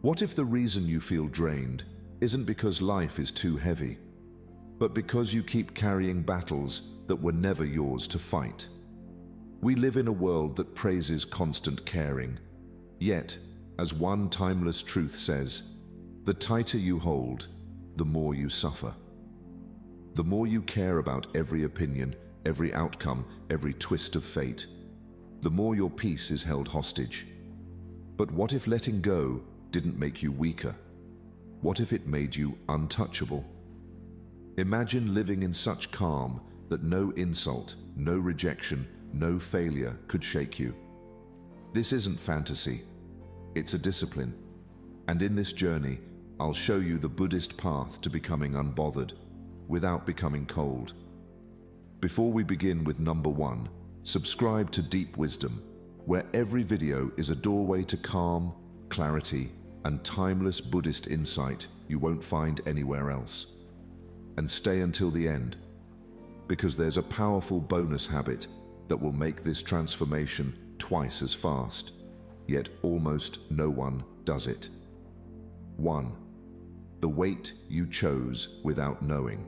What if the reason you feel drained isn't because life is too heavy, but because you keep carrying battles that were never yours to fight? We live in a world that praises constant caring. Yet, as one timeless truth says, the tighter you hold, the more you suffer. The more you care about every opinion, every outcome, every twist of fate, the more your peace is held hostage. But what if letting go didn't make you weaker? What if it made you untouchable? Imagine living in such calm that no insult, no rejection, no failure could shake you. This isn't fantasy, it's a discipline. And in this journey, I'll show you the Buddhist path to becoming unbothered, without becoming cold. Before we begin with number 1, subscribe to Deep Wisdom, where every video is a doorway to calm, clarity, and timeless Buddhist insight you won't find anywhere else. And stay until the end, because there's a powerful bonus habit that will make this transformation twice as fast, yet almost no one does it. 1. The weight you chose without knowing.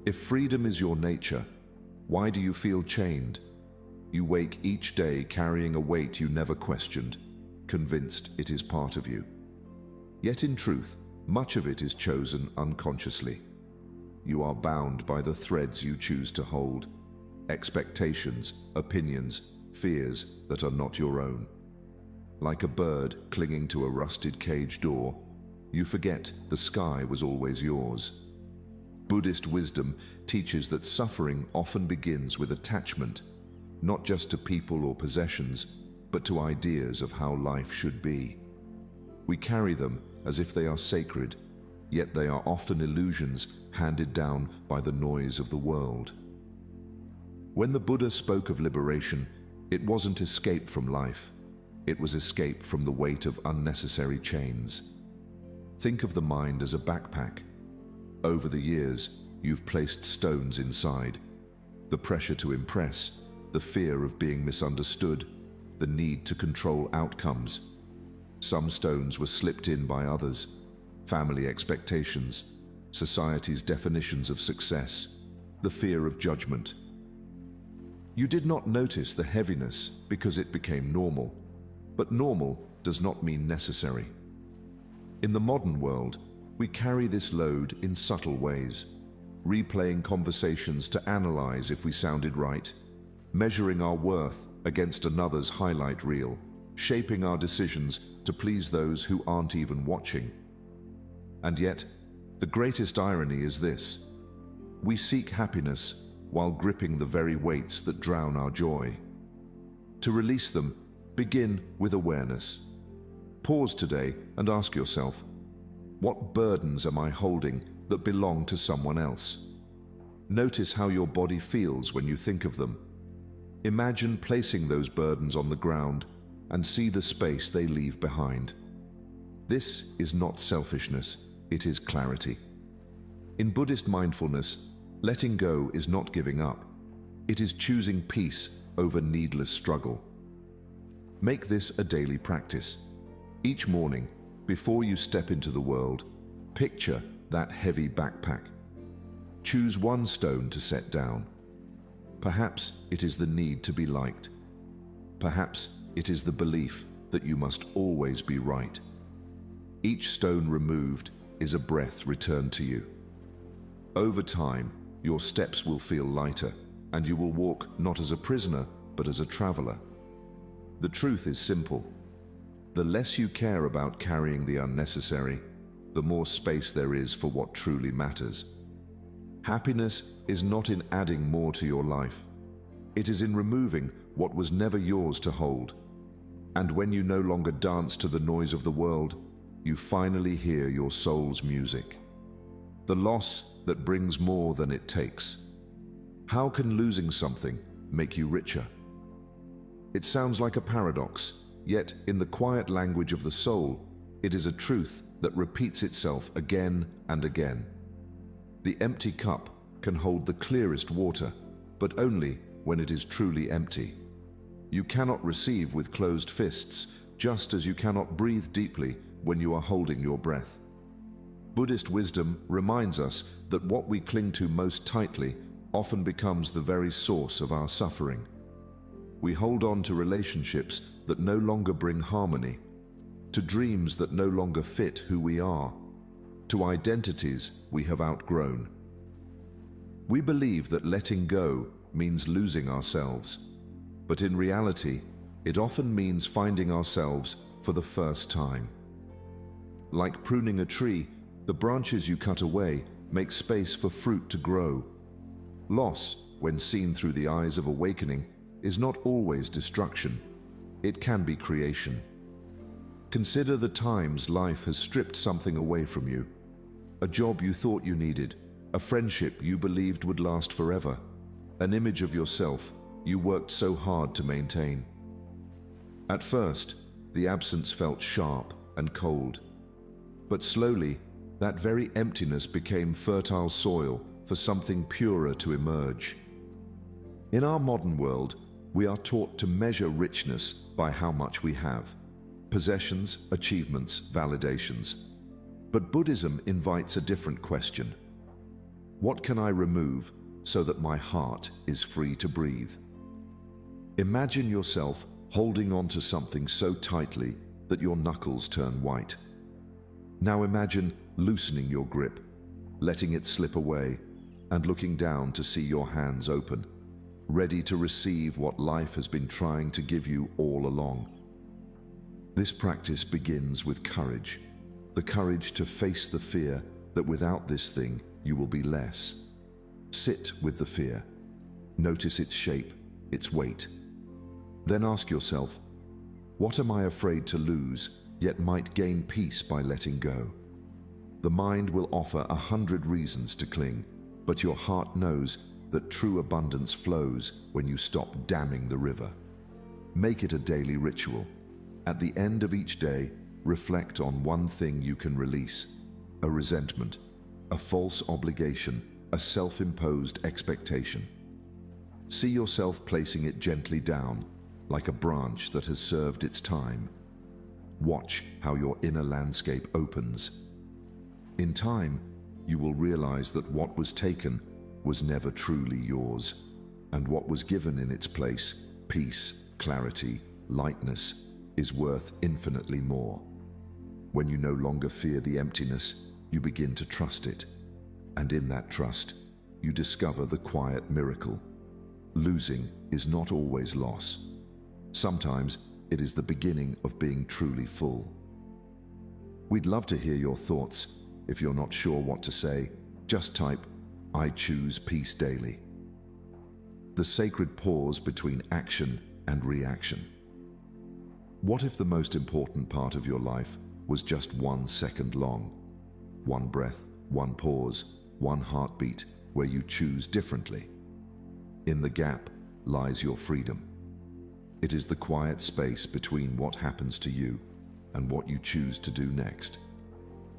If freedom is your nature, why do you feel chained? You wake each day carrying a weight you never questioned, convinced it is part of you. Yet in truth, much of it is chosen unconsciously. You are bound by the threads you choose to hold, expectations, opinions, fears that are not your own. Like a bird clinging to a rusted cage door, you forget the sky was always yours. Buddhist wisdom teaches that suffering often begins with attachment, not just to people or possessions, but to ideas of how life should be. We carry them as if they are sacred, yet they are often illusions handed down by the noise of the world. When the Buddha spoke of liberation, it wasn't escape from life. It was escape from the weight of unnecessary chains. Think of the mind as a backpack. Over the years, you've placed stones inside. The pressure to impress, the fear of being misunderstood, the need to control outcomes. Some stones were slipped in by others, family expectations, society's definitions of success, the fear of judgment. You did not notice the heaviness because it became normal, but normal does not mean necessary. In the modern world, we carry this load in subtle ways, replaying conversations to analyze if we sounded right, measuring our worth against another's highlight reel, shaping our decisions to please those who aren't even watching. And yet, the greatest irony is this: we seek happiness while gripping the very weights that drown our joy. To release them, begin with awareness. Pause today and ask yourself, what burdens am I holding that belong to someone else? Notice how your body feels when you think of them. Imagine placing those burdens on the ground and see the space they leave behind. This is not selfishness, it is clarity. In Buddhist mindfulness, letting go is not giving up. It is choosing peace over needless struggle. Make this a daily practice. Each morning, before you step into the world, picture that heavy backpack. Choose one stone to set down. Perhaps it is the need to be liked. Perhaps it is the belief that you must always be right. Each stone removed is a breath returned to you. Over time, your steps will feel lighter, and you will walk not as a prisoner, but as a traveler. The truth is simple. The less you care about carrying the unnecessary, the more space there is for what truly matters. Happiness is not in adding more to your life. It is in removing what was never yours to hold. And when you no longer dance to the noise of the world, you finally hear your soul's music. The loss that brings more than it takes. How can losing something make you richer? It sounds like a paradox, yet in the quiet language of the soul, it is a truth that repeats itself again and again. The empty cup can hold the clearest water, but only when it is truly empty. You cannot receive with closed fists, just as you cannot breathe deeply when you are holding your breath. Buddhist wisdom reminds us that what we cling to most tightly often becomes the very source of our suffering. We hold on to relationships that no longer bring harmony, to dreams that no longer fit who we are, to identities we have outgrown. We believe that letting go means losing ourselves, but in reality, it often means finding ourselves for the first time. Like pruning a tree, the branches you cut away make space for fruit to grow. Loss, when seen through the eyes of awakening, is not always destruction. It can be creation. Consider the times life has stripped something away from you. A job you thought you needed, a friendship you believed would last forever, an image of yourself you worked so hard to maintain. At first, the absence felt sharp and cold, but slowly, that very emptiness became fertile soil for something purer to emerge. In our modern world, we are taught to measure richness by how much we have: possessions, achievements, validations. But Buddhism invites a different question. What can I remove so that my heart is free to breathe? Imagine yourself holding on to something so tightly that your knuckles turn white. Now imagine loosening your grip, letting it slip away, and looking down to see your hands open, ready to receive what life has been trying to give you all along. This practice begins with courage, the courage to face the fear that without this thing you will be less. Sit with the fear. Notice its shape, its weight. Then ask yourself, what am I afraid to lose, yet might gain peace by letting go? The mind will offer 100 reasons to cling, but your heart knows that true abundance flows when you stop damming the river. Make it a daily ritual. At the end of each day, reflect on one thing you can release: a resentment, a false obligation, a self-imposed expectation. See yourself placing it gently down, like a branch that has served its time. Watch how your inner landscape opens. In time, you will realize that what was taken was never truly yours, and what was given in its place, peace, clarity, lightness, is worth infinitely more. When you no longer fear the emptiness, you begin to trust it, and in that trust, you discover the quiet miracle. Losing is not always loss. Sometimes it is the beginning of being truly full. We'd love to hear your thoughts. If you're not sure what to say, just type, "I choose peace daily." The sacred pause between action and reaction. What if the most important part of your life was just 1 second long? One breath, one pause, one heartbeat where you choose differently. In the gap lies your freedom. It is the quiet space between what happens to you and what you choose to do next.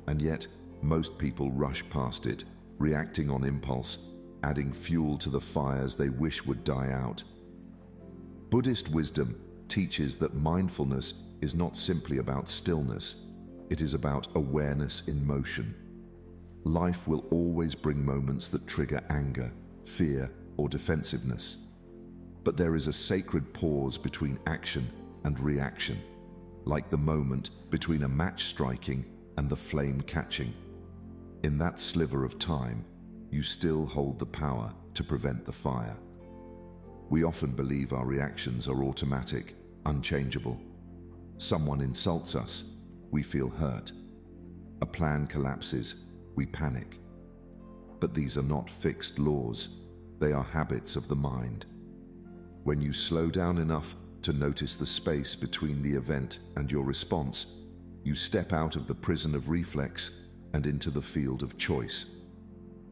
And yet, most people rush past it, reacting on impulse, adding fuel to the fires they wish would die out. Buddhist wisdom teaches that mindfulness is not simply about stillness, it is about awareness in motion. Life will always bring moments that trigger anger, fear, or defensiveness. But there is a sacred pause between action and reaction, like the moment between a match striking and the flame catching. In that sliver of time, you still hold the power to prevent the fire. We often believe our reactions are automatic, unchangeable. Someone insults us, we feel hurt. A plan collapses, we panic. But these are not fixed laws, they are habits of the mind. When you slow down enough to notice the space between the event and your response, you step out of the prison of reflex and into the field of choice.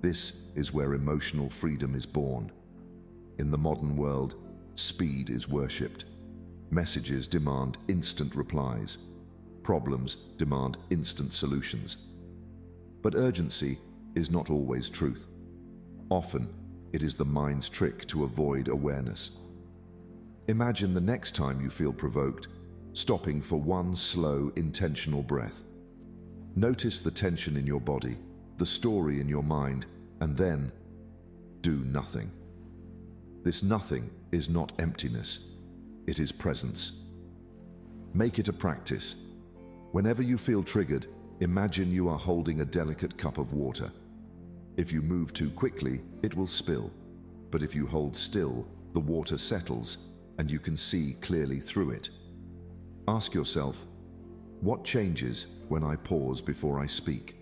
This is where emotional freedom is born. In the modern world, speed is worshipped. Messages demand instant replies. Problems demand instant solutions. But urgency is not always truth. Often, it is the mind's trick to avoid awareness. Imagine the next time you feel provoked, stopping for one slow, intentional breath, Notice the tension in your body, the story in your mind, and then do nothing. This nothing is not emptiness, it is presence. Make it a practice. Whenever you feel triggered, imagine you are holding a delicate cup of water. If you move too quickly, it will spill. But if you hold still, the water settles and you can see clearly through it. Ask yourself, what changes when I pause before I speak?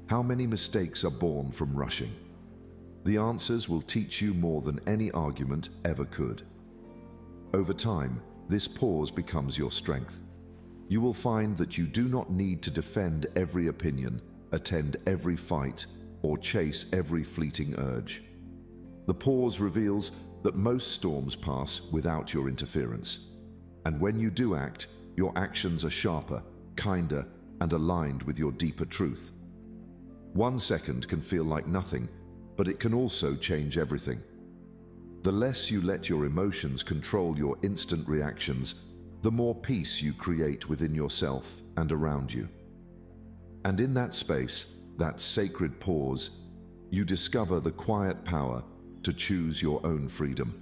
How many mistakes are born from rushing? The answers will teach you more than any argument ever could. Over time, this pause becomes your strength. You will find that you do not need to defend every opinion, attend every fight, or chase every fleeting urge. The pause reveals that most storms pass without your interference. And when you do act, your actions are sharper, kinder, and aligned with your deeper truth. 1 second can feel like nothing, but it can also change everything. The less you let your emotions control your instant reactions, the more peace you create within yourself and around you. And in that space, that sacred pause, you discover the quiet power to choose your own freedom.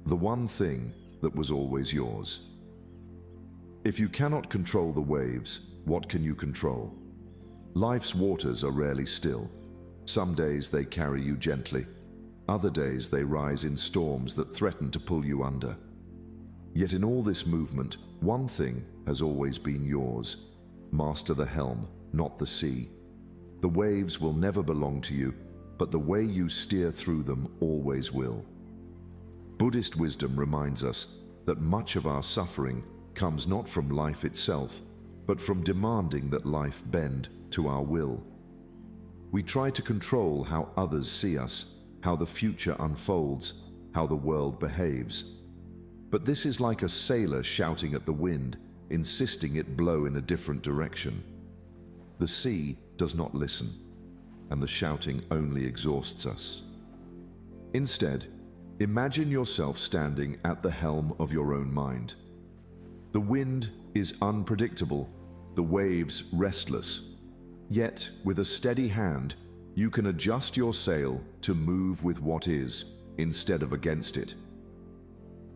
The one thing that was always yours. If you cannot control the waves, what can you control? Life's waters are rarely still. Some days they carry you gently. Other days they rise in storms that threaten to pull you under. Yet in all this movement, one thing has always been yours. Master the helm, not the sea. The waves will never belong to you, but the way you steer through them always will. Buddhist wisdom reminds us that much of our suffering comes not from life itself, but from demanding that life bend to our will. We try to control how others see us, how the future unfolds, how the world behaves. But this is like a sailor shouting at the wind, insisting it blow in a different direction. The sea does not listen, and the shouting only exhausts us. Instead, imagine yourself standing at the helm of your own mind. The wind is unpredictable, the waves restless. Yet, with a steady hand, you can adjust your sail to move with what is, instead of against it.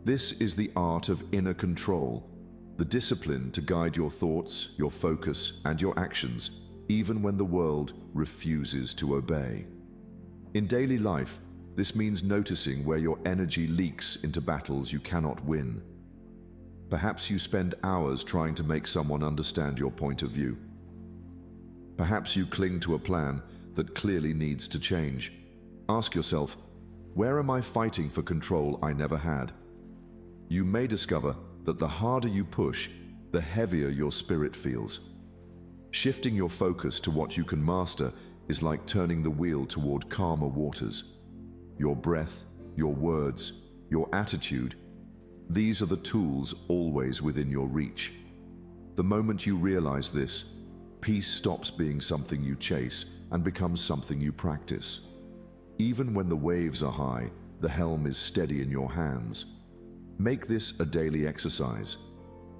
This is the art of inner control, the discipline to guide your thoughts, your focus, and your actions, even when the world refuses to obey. In daily life, this means noticing where your energy leaks into battles you cannot win. Perhaps you spend hours trying to make someone understand your point of view. Perhaps you cling to a plan that clearly needs to change. Ask yourself, where am I fighting for control I never had? You may discover that the harder you push, the heavier your spirit feels. Shifting your focus to what you can master is like turning the wheel toward calmer waters. Your breath, your words, your attitude, these are the tools always within your reach. The moment you realize this, peace stops being something you chase and becomes something you practice. Even when the waves are high, the helm is steady in your hands. Make this a daily exercise.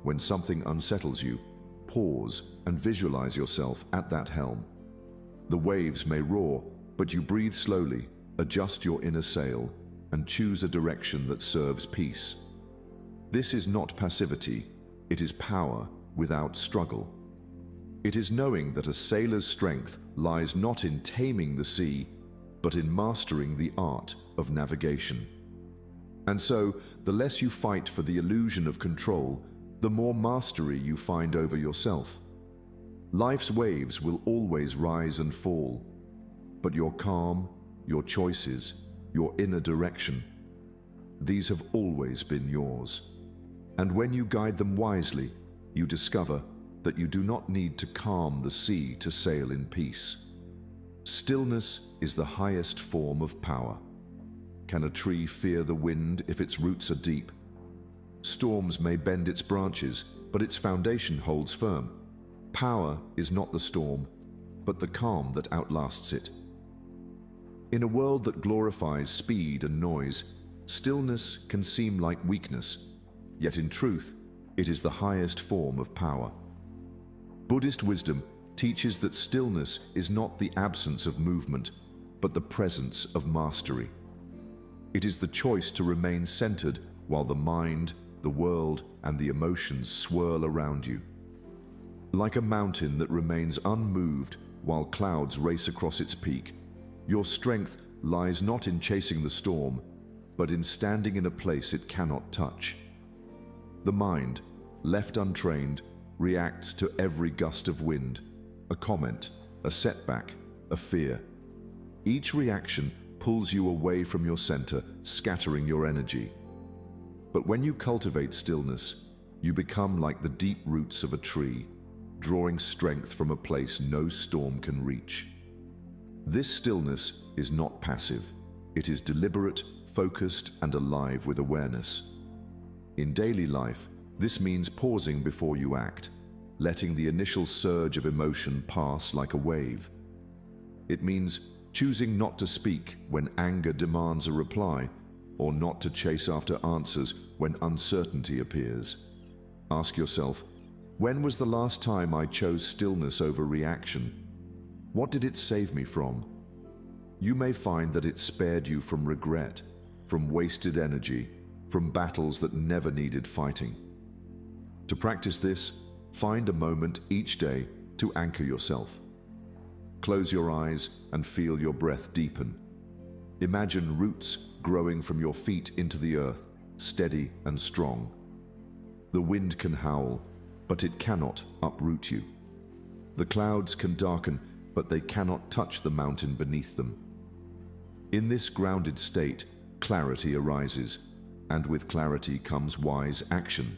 When something unsettles you, pause and visualize yourself at that helm. The waves may roar, but you breathe slowly, adjust your inner sail, and choose a direction that serves peace. This is not passivity, it is power without struggle. It is knowing that a sailor's strength lies not in taming the sea, but in mastering the art of navigation. And so, the less you fight for the illusion of control, the more mastery you find over yourself. Life's waves will always rise and fall, but your calm, your choices, your inner direction, these have always been yours. And when you guide them wisely, you discover that you do not need to calm the sea to sail in peace. Stillness is the highest form of power. Can a tree fear the wind if its roots are deep? Storms may bend its branches, but its foundation holds firm. Power is not the storm, but the calm that outlasts it. In a world that glorifies speed and noise, stillness can seem like weakness, yet in truth, it is the highest form of power. Buddhist wisdom teaches that stillness is not the absence of movement, but the presence of mastery. It is the choice to remain centered while the mind, the world, and the emotions swirl around you. Like a mountain that remains unmoved while clouds race across its peak, your strength lies not in chasing the storm, but in standing in a place it cannot touch. The mind, left untrained, reacts to every gust of wind, a comment, a setback, a fear. Each reaction pulls you away from your center, scattering your energy. But when you cultivate stillness, you become like the deep roots of a tree, drawing strength from a place no storm can reach. This stillness is not passive. It is deliberate, focused, and alive with awareness. In daily life, this means pausing before you act, letting the initial surge of emotion pass like a wave. It means choosing not to speak when anger demands a reply, or not to chase after answers when uncertainty appears. Ask yourself, when was the last time I chose stillness over reaction? What did it save me from? You may find that it spared you from regret, from wasted energy, from battles that never needed fighting. To practice this, find a moment each day to anchor yourself. Close your eyes and feel your breath deepen. Imagine roots growing from your feet into the earth, steady and strong. The wind can howl, but it cannot uproot you. The clouds can darken, but they cannot touch the mountain beneath them. In this grounded state, clarity arises, and with clarity comes wise action.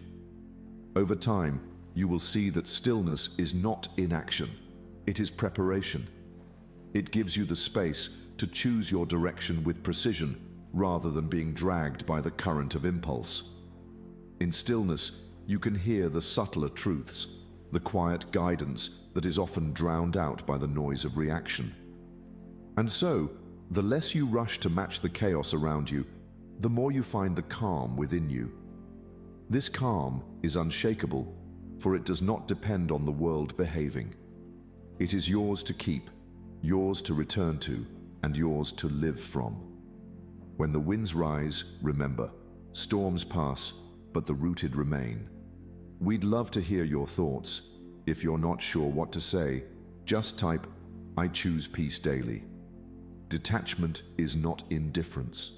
Over time, you will see that stillness is not inaction, it is preparation. It gives you the space to choose your direction with precision rather than being dragged by the current of impulse. In stillness, you can hear the subtler truths, the quiet guidance that is often drowned out by the noise of reaction. And so, the less you rush to match the chaos around you, the more you find the calm within you. This calm is unshakable, for it does not depend on the world behaving. It is yours to keep, yours to return to, and yours to live from. When the winds rise, remember, storms pass, but the rooted remain. We'd love to hear your thoughts. If you're not sure what to say, just type, "I choose peace daily." Detachment is not indifference.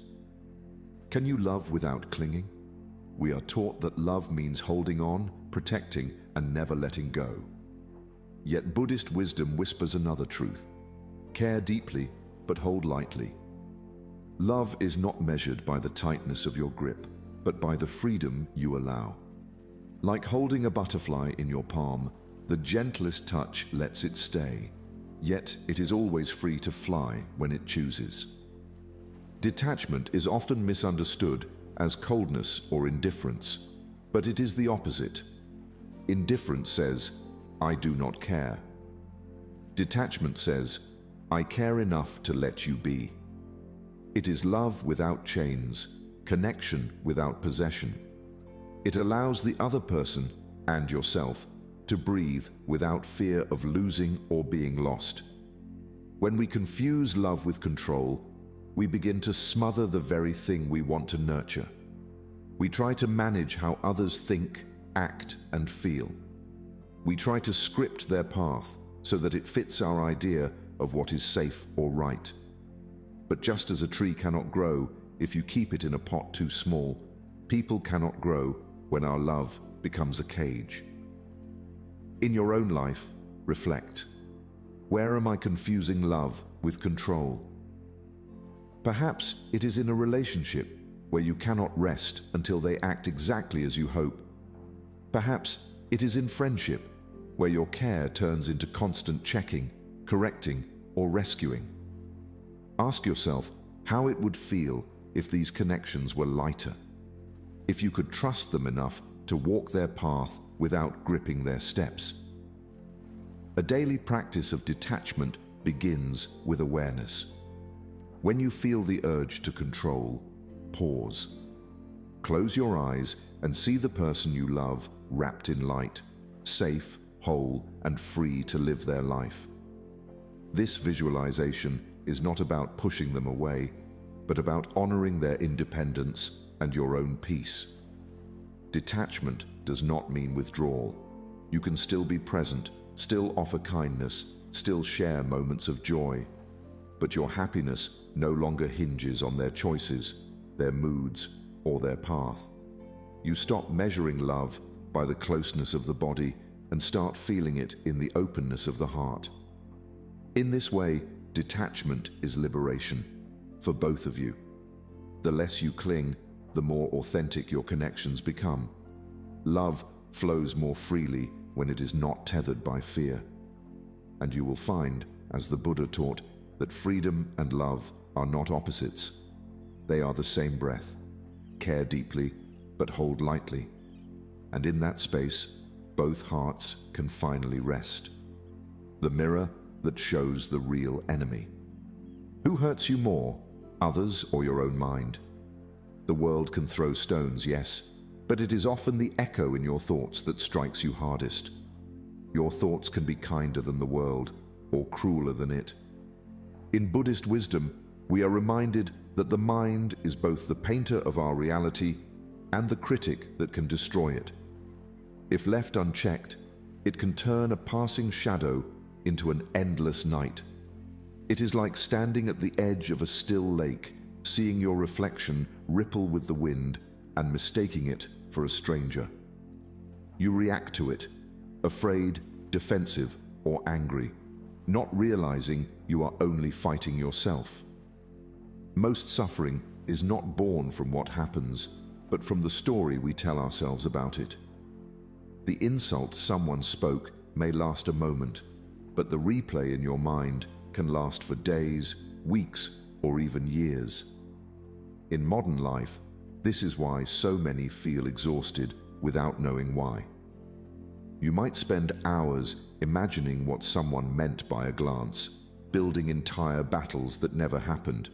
Can you love without clinging? We are taught that love means holding on, protecting, and never letting go. Yet Buddhist wisdom whispers another truth. Care deeply, but hold lightly. Love is not measured by the tightness of your grip, but by the freedom you allow. Like holding a butterfly in your palm, the gentlest touch lets it stay, yet it is always free to fly when it chooses. Detachment is often misunderstood as coldness or indifference, but it is the opposite. Indifference says, "I do not care." Detachment says, "I care enough to let you be." It is love without chains, connection without possession. It allows the other person and yourself to breathe without fear of losing or being lost. When we confuse love with control, we begin to smother the very thing we want to nurture. We try to manage how others think, act, and feel. We try to script their path so that it fits our idea of what is safe or right. But just as a tree cannot grow if you keep it in a pot too small, people cannot grow when our love becomes a cage. In your own life, reflect. Where am I confusing love with control? Perhaps it is in a relationship where you cannot rest until they act exactly as you hope. Perhaps it is in friendship where your care turns into constant checking, correcting, or rescuing. Ask yourself how it would feel if these connections were lighter, if you could trust them enough to walk their path without gripping their steps. A daily practice of detachment begins with awareness. When you feel the urge to control, pause. Close your eyes and see the person you love wrapped in light, safe, whole, and free to live their life. This visualization is not about pushing them away, but about honoring their independence and your own peace. Detachment does not mean withdrawal. You can still be present, still offer kindness, still share moments of joy. But your happiness no longer hinges on their choices, their moods, or their path. You stop measuring love by the closeness of the body and start feeling it in the openness of the heart. In this way, detachment is liberation for both of you. The less you cling, the more authentic your connections become. Love flows more freely when it is not tethered by fear. And you will find, as the Buddha taught, that freedom and love are not opposites. They are the same breath. Care deeply, but hold lightly. And in that space, both hearts can finally rest. The mirror that shows the real enemy. Who hurts you more, others or your own mind? The world can throw stones, yes, but it is often the echo in your thoughts that strikes you hardest. Your thoughts can be kinder than the world, or crueler than it. In Buddhist wisdom, we are reminded that the mind is both the painter of our reality and the critic that can destroy it. If left unchecked, it can turn a passing shadow into an endless night. It is like standing at the edge of a still lake, seeing your reflection ripple with the wind and mistaking it for a stranger. You react to it, afraid, defensive, or angry, not realizing you are only fighting yourself. Most suffering is not born from what happens, but from the story we tell ourselves about it. The insult someone spoke may last a moment, but the replay in your mind can last for days, weeks, or even years. In modern life, this is why so many feel exhausted without knowing why. You might spend hours imagining what someone meant by a glance, building entire battles that never happened.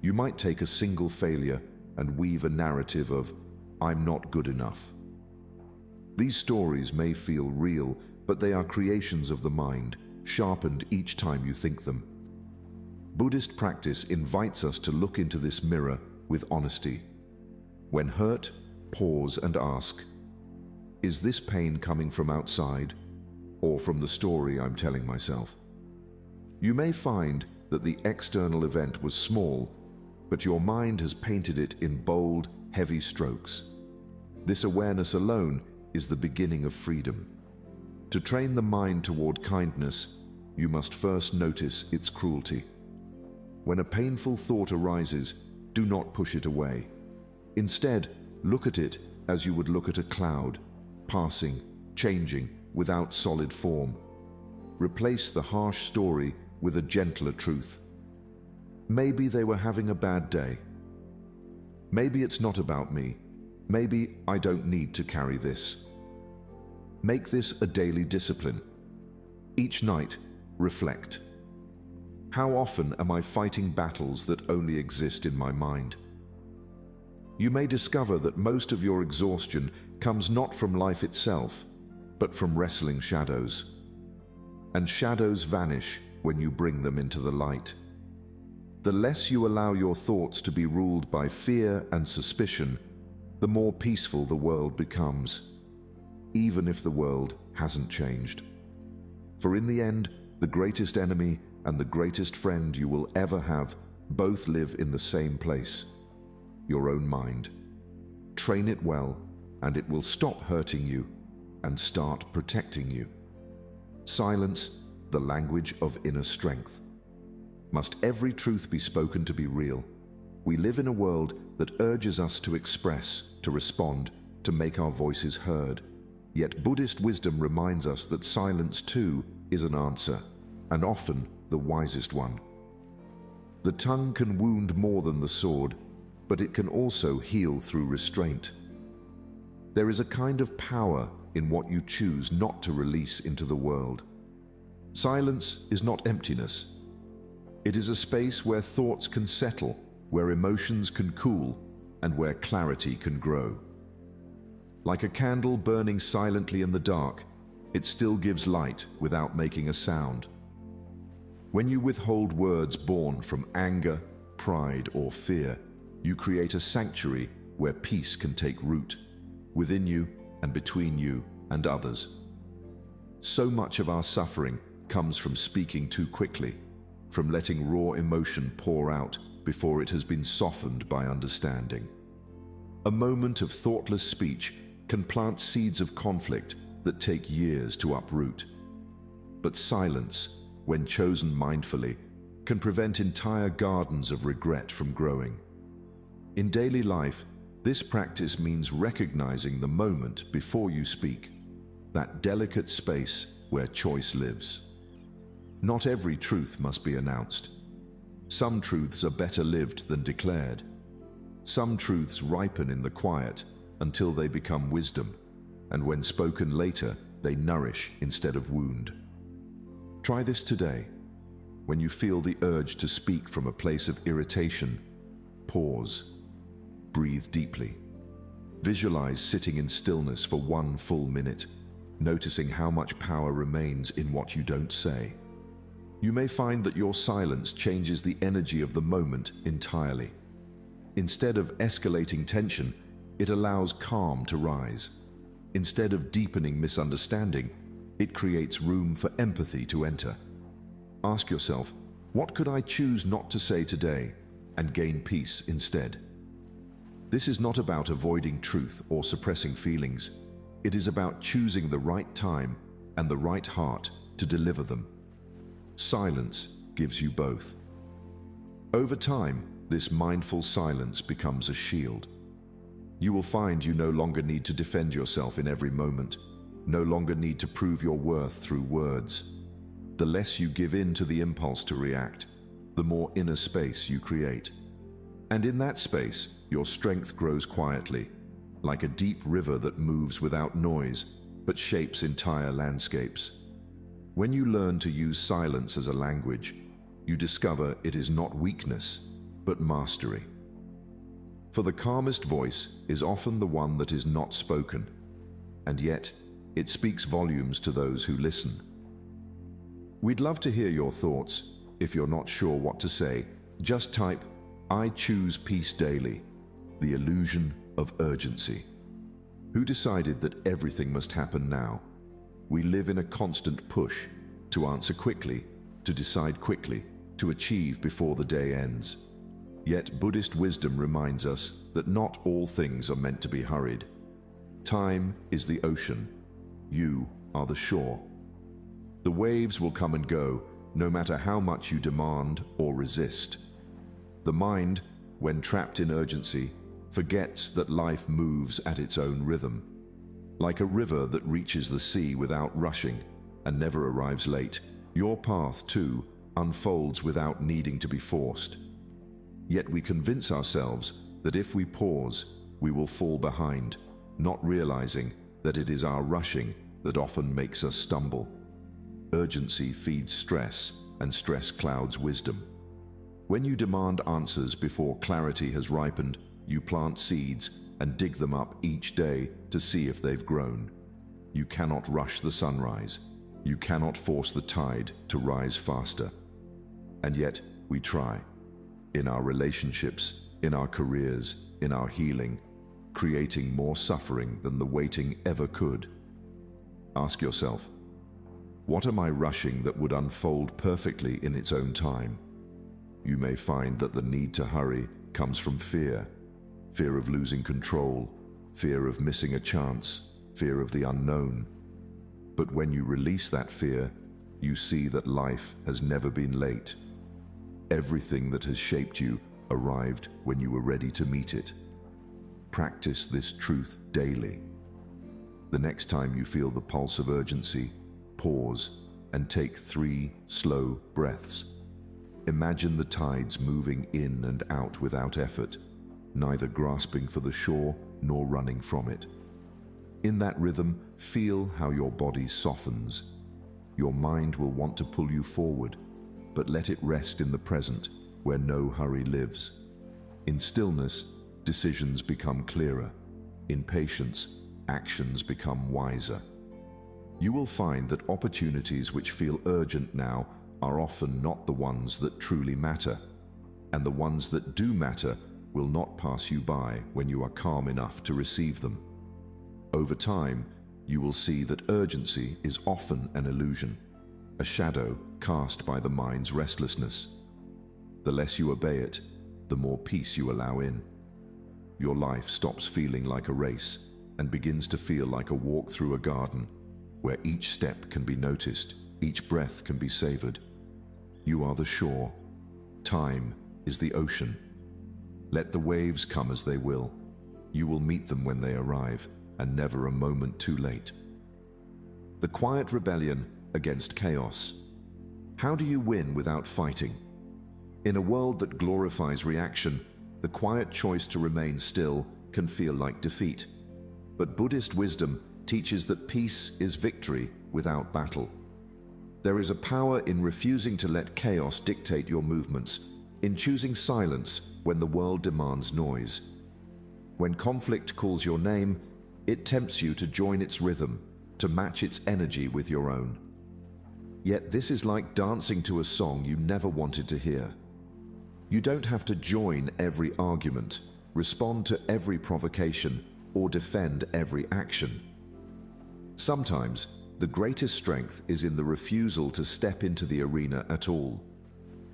You might take a single failure and weave a narrative of, "I'm not good enough." These stories may feel real, but they are creations of the mind, sharpened each time you think them. Buddhist practice invites us to look into this mirror with honesty. When hurt, pause and ask, is this pain coming from outside or from the story I'm telling myself? You may find that the external event was small, but your mind has painted it in bold, heavy strokes. This awareness alone is the beginning of freedom. To train the mind toward kindness, you must first notice its cruelty. When a painful thought arises, do not push it away. Instead, look at it as you would look at a cloud, passing, changing, without solid form. Replace the harsh story with a gentler truth. Maybe they were having a bad day. Maybe it's not about me. Maybe I don't need to carry this. Make this a daily discipline. Each night, reflect. How often am I fighting battles that only exist in my mind? You may discover that most of your exhaustion comes not from life itself, but from wrestling shadows. And shadows vanish when you bring them into the light. The less you allow your thoughts to be ruled by fear and suspicion, the more peaceful the world becomes, even if the world hasn't changed. For in the end, the greatest enemy and the greatest friend you will ever have both live in the same place, your own mind. Train it well, and it will stop hurting you and start protecting you. Silence, the language of inner strength. Must every truth be spoken to be real? We live in a world that urges us to express, to respond, to make our voices heard. Yet Buddhist wisdom reminds us that silence too is an answer, and often the wisest one. The tongue can wound more than the sword, but it can also heal through restraint. There is a kind of power in what you choose not to release into the world. Silence is not emptiness. It is a space where thoughts can settle, where emotions can cool, and where clarity can grow. Like a candle burning silently in the dark, it still gives light without making a sound. When you withhold words born from anger, pride, or fear, you create a sanctuary where peace can take root, within you and between you and others. So much of our suffering comes from speaking too quickly, from letting raw emotion pour out before it has been softened by understanding. A moment of thoughtless speech can plant seeds of conflict that take years to uproot. But silence, when chosen mindfully, can prevent entire gardens of regret from growing. In daily life, this practice means recognizing the moment before you speak, that delicate space where choice lives. Not every truth must be announced. Some truths are better lived than declared. Some truths ripen in the quiet until they become wisdom, and when spoken later, they nourish instead of wound. Try this today. When you feel the urge to speak from a place of irritation, pause. Breathe deeply. Visualize sitting in stillness for 1 full minute, noticing how much power remains in what you don't say. You may find that your silence changes the energy of the moment entirely. Instead of escalating tension, it allows calm to rise. Instead of deepening misunderstanding, it creates room for empathy to enter. Ask yourself, what could I choose not to say today and gain peace instead? This is not about avoiding truth or suppressing feelings. It is about choosing the right time and the right heart to deliver them. Silence gives you both. Over time, this mindful silence becomes a shield. You will find you no longer need to defend yourself in every moment, no longer need to prove your worth through words. The less you give in to the impulse to react, the more inner space you create. And in that space, your strength grows quietly, like a deep river that moves without noise, but shapes entire landscapes. When you learn to use silence as a language, you discover it is not weakness, but mastery. For the calmest voice is often the one that is not spoken, and yet it speaks volumes to those who listen. We'd love to hear your thoughts. If you're not sure what to say, just type, "I choose peace daily," the illusion of urgency. Who decided that everything must happen now? We live in a constant push to answer quickly, to decide quickly, to achieve before the day ends. Yet Buddhist wisdom reminds us that not all things are meant to be hurried. Time is the ocean. You are the shore. The waves will come and go, no matter how much you demand or resist. The mind, when trapped in urgency, forgets that life moves at its own rhythm. Like a river that reaches the sea without rushing and never arrives late, your path, too, unfolds without needing to be forced. Yet we convince ourselves that if we pause, we will fall behind, not realizing that it is our rushing that often makes us stumble. Urgency feeds stress, and stress clouds wisdom. When you demand answers before clarity has ripened, you plant seeds and dig them up each day to see if they've grown. You cannot rush the sunrise. You cannot force the tide to rise faster. And yet, we try. In our relationships, in our careers, in our healing, creating more suffering than the waiting ever could. Ask yourself, what am I rushing that would unfold perfectly in its own time? You may find that the need to hurry comes from fear. Fear of losing control, fear of missing a chance, fear of the unknown. But when you release that fear, you see that life has never been late. Everything that has shaped you arrived when you were ready to meet it. Practice this truth daily. The next time you feel the pulse of urgency, pause and take 3 slow breaths. Imagine the tides moving in and out without effort, neither grasping for the shore nor running from it. In that rhythm, feel how your body softens. Your mind will want to pull you forward, but let it rest in the present, where no hurry lives. In stillness, decisions become clearer. In patience, actions become wiser. You will find that opportunities which feel urgent now are often not the ones that truly matter, and the ones that do matter will not pass you by when you are calm enough to receive them. Over time, you will see that urgency is often an illusion, a shadow cast by the mind's restlessness. The less you obey it, the more peace you allow in. Your life stops feeling like a race and begins to feel like a walk through a garden, where each step can be noticed, each breath can be savored. You are the shore. Time is the ocean. Let the waves come as they will. You will meet them when they arrive, and never a moment too late. The quiet rebellion against chaos. How do you win without fighting? In a world that glorifies reaction, the quiet choice to remain still can feel like defeat. But Buddhist wisdom teaches that peace is victory without battle. There is a power in refusing to let chaos dictate your movements, in choosing silence when the world demands noise. When conflict calls your name, it tempts you to join its rhythm, to match its energy with your own. Yet this is like dancing to a song you never wanted to hear. You don't have to join every argument, respond to every provocation, or defend every action. Sometimes, the greatest strength is in the refusal to step into the arena at all.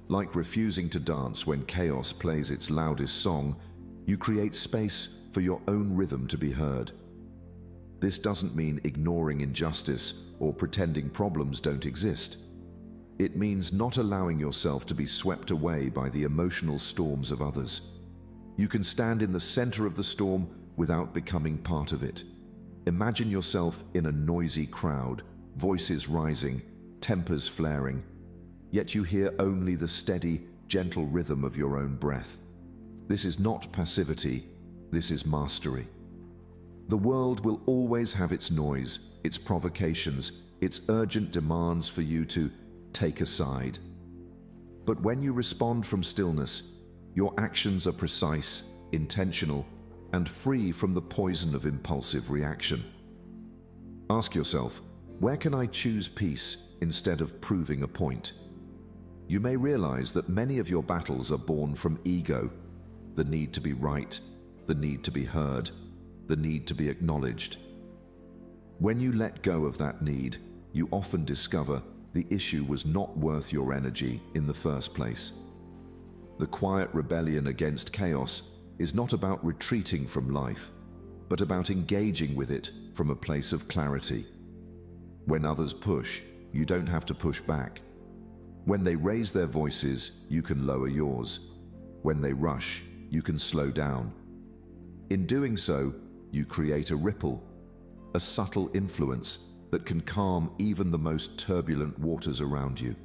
Like refusing to dance when chaos plays its loudest song, you create space for your own rhythm to be heard. This doesn't mean ignoring injustice or pretending problems don't exist. It means not allowing yourself to be swept away by the emotional storms of others. You can stand in the center of the storm without becoming part of it. Imagine yourself in a noisy crowd, voices rising, tempers flaring, yet you hear only the steady, gentle rhythm of your own breath. This is not passivity, this is mastery. The world will always have its noise, its provocations, its urgent demands for you to take a side. But when you respond from stillness, your actions are precise, intentional, and free from the poison of impulsive reaction. Ask yourself, where can I choose peace instead of proving a point? You may realize that many of your battles are born from ego, the need to be right, the need to be heard, the need to be acknowledged. When you let go of that need, you often discover the issue was not worth your energy in the first place. The quiet rebellion against chaos is not about retreating from life, but about engaging with it from a place of clarity. When others push, you don't have to push back. When they raise their voices, you can lower yours. When they rush, you can slow down. In doing so, you create a ripple, a subtle influence that can calm even the most turbulent waters around you.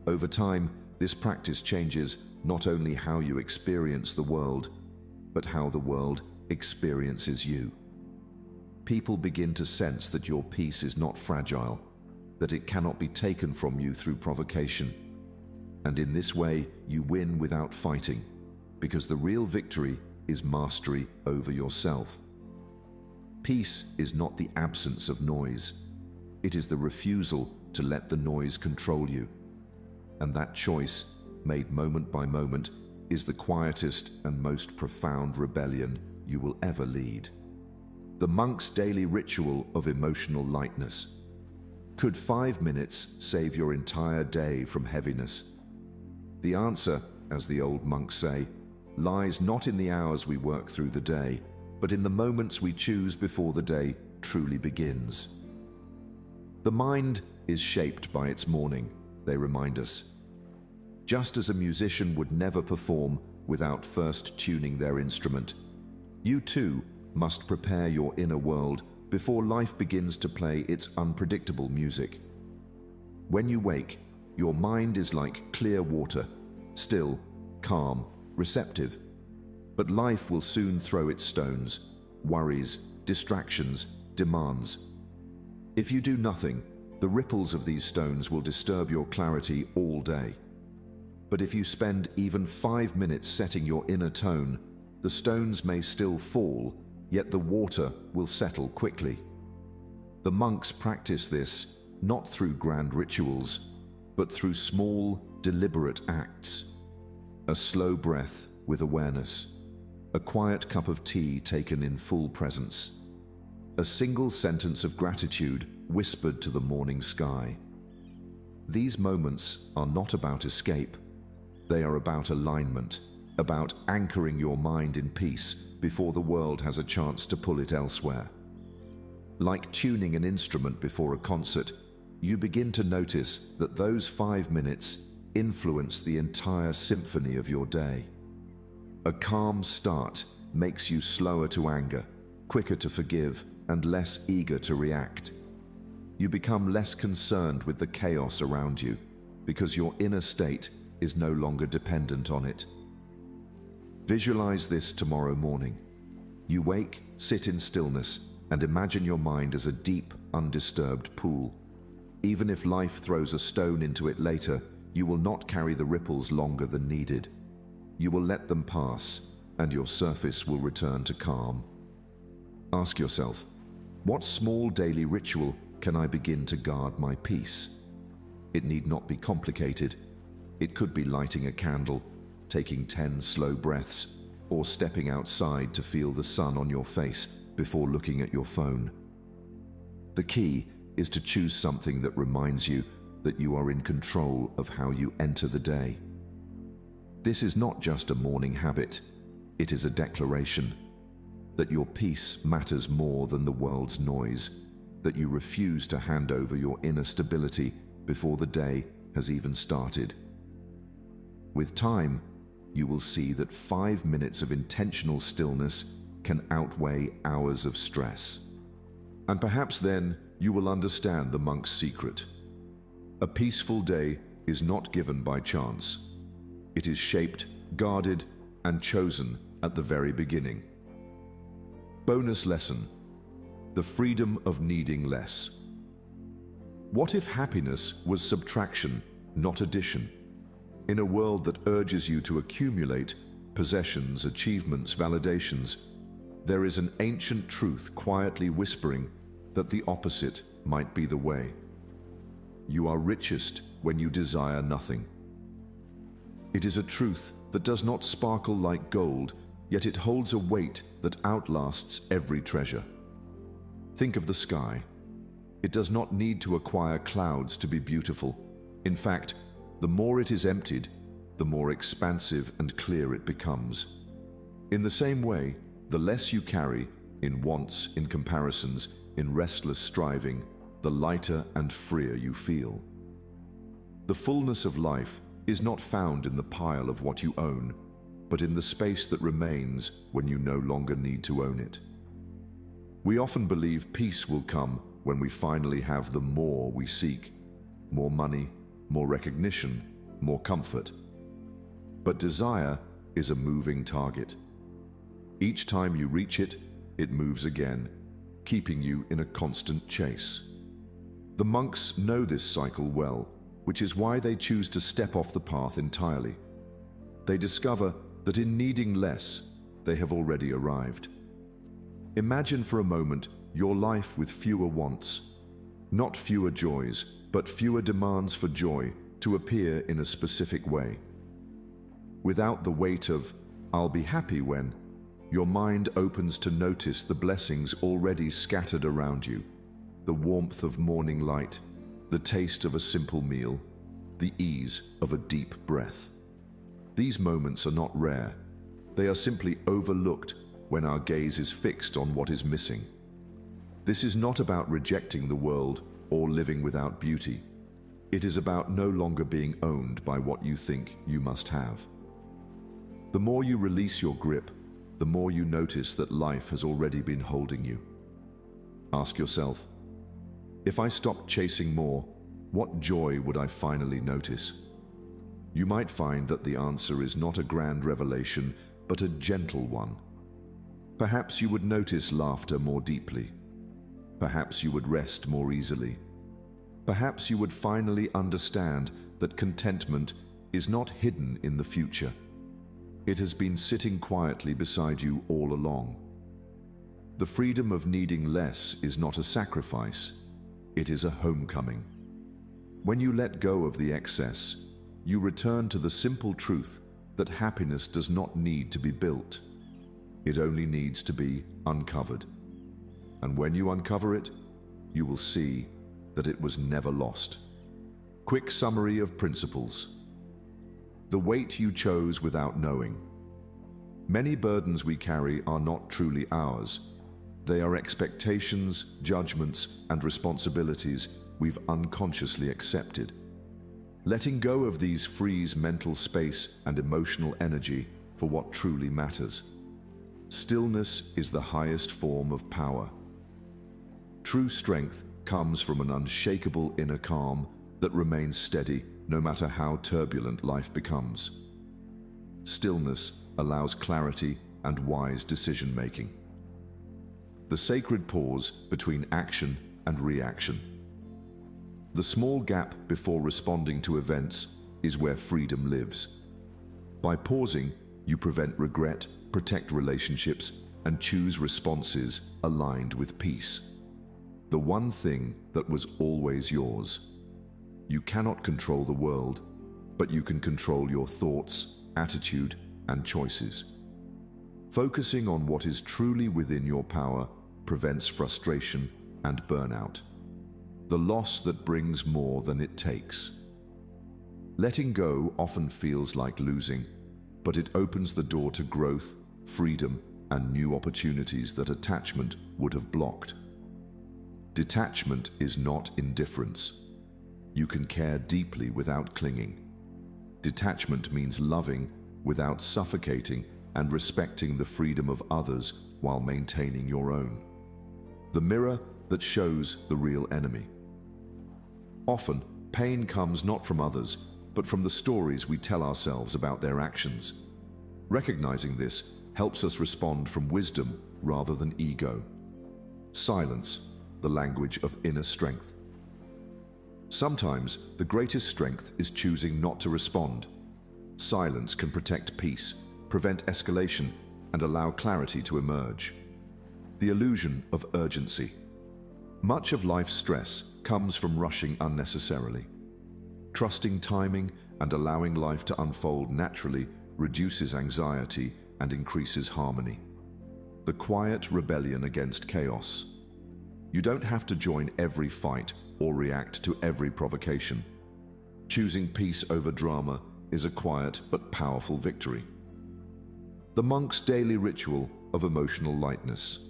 Over time, this practice changes not only how you experience the world, but how the world experiences you. People begin to sense that your peace is not fragile, that it cannot be taken from you through provocation. And in this way, you win without fighting, because the real victory is mastery over yourself. Peace is not the absence of noise. It is the refusal to let the noise control you. And that choice, made moment by moment, is the quietest and most profound rebellion you will ever lead. The monk's daily ritual of emotional lightness. Could 5 minutes save your entire day from heaviness? The answer, as the old monks say, lies not in the hours we work through the day, but in the moments we choose before the day truly begins. The mind is shaped by its morning, they remind us. Just as a musician would never perform without first tuning their instrument, you too must prepare your inner world before life begins to play its unpredictable music. When you wake, your mind is like clear water, still, calm, receptive. But life will soon throw its stones, worries, distractions, demands. If you do nothing, the ripples of these stones will disturb your clarity all day. But if you spend even 5 minutes setting your inner tone, the stones may still fall, yet the water will settle quickly. The monks practice this not through grand rituals, but through small, deliberate acts. A slow breath with awareness, a quiet cup of tea taken in full presence, a single sentence of gratitude whispered to the morning sky. These moments are not about escape. They are about alignment, about anchoring your mind in peace before the world has a chance to pull it elsewhere. Like tuning an instrument before a concert, you begin to notice that those 5 minutes influence the entire symphony of your day. A calm start makes you slower to anger, quicker to forgive, and less eager to react. You become less concerned with the chaos around you because your inner state is no longer dependent on it. Visualize this tomorrow morning. You wake, sit in stillness, and imagine your mind as a deep, undisturbed pool. Even if life throws a stone into it later, you will not carry the ripples longer than needed. You will let them pass, and your surface will return to calm. Ask yourself, what small daily ritual can I begin to guard my peace? It need not be complicated. It could be lighting a candle, taking 10 slow breaths, or stepping outside to feel the sun on your face before looking at your phone. The key is to choose something that reminds you that you are in control of how you enter the day. This is not just a morning habit, it is a declaration that your peace matters more than the world's noise, that you refuse to hand over your inner stability before the day has even started. With time, you will see that 5 minutes of intentional stillness can outweigh hours of stress. And perhaps then you will understand the monk's secret. A peaceful day is not given by chance. It is shaped, guarded, and chosen at the very beginning. Bonus lesson: the freedom of needing less. What if happiness was subtraction, not addition? In a world that urges you to accumulate possessions, achievements, validations, there is an ancient truth quietly whispering that the opposite might be the way. You are richest when you desire nothing. It is a truth that does not sparkle like gold, yet it holds a weight that outlasts every treasure. Think of the sky. It does not need to acquire clouds to be beautiful. In fact, the more it is emptied, the more expansive and clear it becomes. In the same way, the less you carry, in wants, in comparisons, in restless striving, the lighter and freer you feel. The fullness of life is not found in the pile of what you own, but in the space that remains when you no longer need to own it. We often believe peace will come when we finally have the more we seek: more money, more recognition, more comfort. But desire is a moving target. Each time you reach it, it moves again, keeping you in a constant chase. The monks know this cycle well, which is why they choose to step off the path entirely. They discover that in needing less, they have already arrived. Imagine for a moment your life with fewer wants, not fewer joys, but fewer demands for joy to appear in a specific way. Without the weight of, "I'll be happy when," your mind opens to notice the blessings already scattered around you: the warmth of morning light, the taste of a simple meal, the ease of a deep breath. These moments are not rare. They are simply overlooked when our gaze is fixed on what is missing. This is not about rejecting the world or living without beauty. It is about no longer being owned by what you think you must have. The more you release your grip, the more you notice that life has already been holding you. Ask yourself, if I stopped chasing more, what joy would I finally notice? You might find that the answer is not a grand revelation, but a gentle one. Perhaps you would notice laughter more deeply. Perhaps you would rest more easily. Perhaps you would finally understand that contentment is not hidden in the future. It has been sitting quietly beside you all along. The freedom of needing less is not a sacrifice, it is a homecoming. When you let go of the excess, you return to the simple truth that happiness does not need to be built. It only needs to be uncovered. And when you uncover it, you will see that it was never lost. Quick summary of principles. The weight you chose without knowing. Many burdens we carry are not truly ours. They are expectations, judgments, and responsibilities we've unconsciously accepted. Letting go of these frees mental space and emotional energy for what truly matters. Stillness is the highest form of power. True strength comes from an unshakable inner calm that remains steady no matter how turbulent life becomes. Stillness allows clarity and wise decision-making. The sacred pause between action and reaction. The small gap before responding to events is where freedom lives. By pausing, you prevent regret, protect relationships, and choose responses aligned with peace. The one thing that was always yours. You cannot control the world, but you can control your thoughts, attitude, and choices. Focusing on what is truly within your power prevents frustration and burnout. The loss that brings more than it takes. Letting go often feels like losing, but it opens the door to growth, freedom, and new opportunities that attachment would have blocked. Detachment is not indifference. You can care deeply without clinging. Detachment means loving without suffocating and respecting the freedom of others while maintaining your own. The mirror that shows the real enemy. Often, pain comes not from others, but from the stories we tell ourselves about their actions. Recognizing this helps us respond from wisdom rather than ego. Silence, the language of inner strength. Sometimes, the greatest strength is choosing not to respond. Silence can protect peace, prevent escalation, and allow clarity to emerge. The illusion of urgency. Much of life's stress comes from rushing unnecessarily. Trusting timing and allowing life to unfold naturally reduces anxiety and increases harmony. The quiet rebellion against chaos. You don't have to join every fight or react to every provocation. Choosing peace over drama is a quiet but powerful victory. The monk's daily ritual of emotional lightness.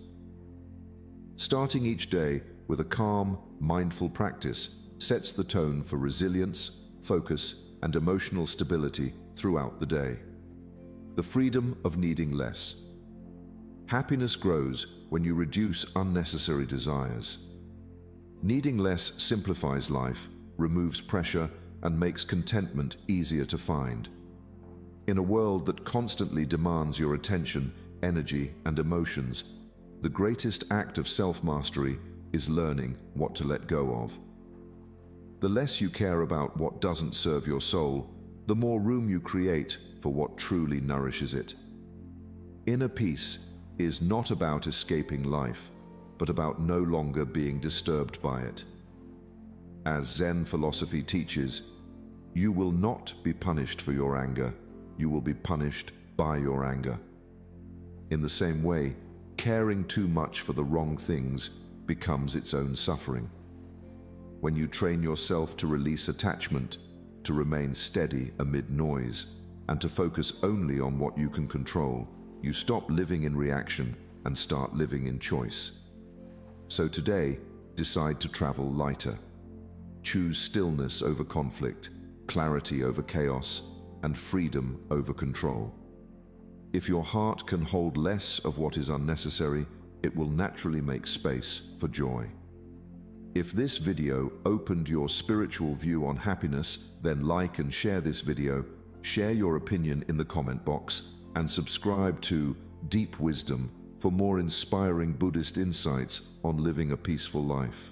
Starting each day with a calm, mindful practice sets the tone for resilience, focus, and emotional stability throughout the day. The freedom of needing less. Happiness grows when you reduce unnecessary desires. Needing less simplifies life, removes pressure, and makes contentment easier to find. In a world that constantly demands your attention, energy, and emotions, the greatest act of self-mastery is learning what to let go of. The less you care about what doesn't serve your soul, the more room you create for what truly nourishes it. Inner peace is not about escaping life, but about no longer being disturbed by it. As Zen philosophy teaches, you will not be punished for your anger, you will be punished by your anger. In the same way, caring too much for the wrong things becomes its own suffering. When you train yourself to release attachment, to remain steady amid noise, and to focus only on what you can control, you stop living in reaction and start living in choice. So today, decide to travel lighter. Choose stillness over conflict, clarity over chaos, and freedom over control. If your heart can hold less of what is unnecessary, it will naturally make space for joy. If this video opened your spiritual view on happiness, then like and share this video, share your opinion in the comment box, and subscribe to Deep Wisdom for more inspiring Buddhist insights on living a peaceful life.